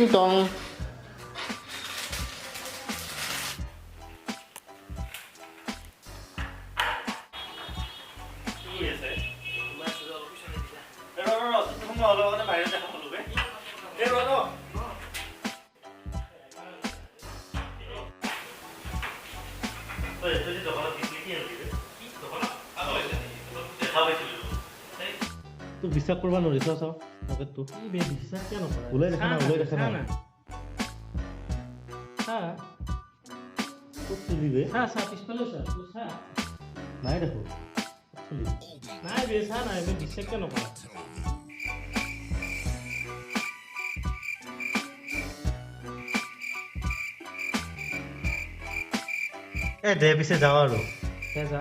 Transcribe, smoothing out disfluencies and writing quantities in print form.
টিং টং তো বিশ্বাস কৰিব নোৱাৰিছ চাওঁ পকেটটো বিশ্বাস কিয় নকৰা ওলাই দেখা না ওলাই দেখা না ক'ত চলি বে পিছফালে চা নাই দেখো চলি নাই বে চা নাই বে বিশ্বাস কিয় নকৰা দে পিছে যাওঁ আৰু যা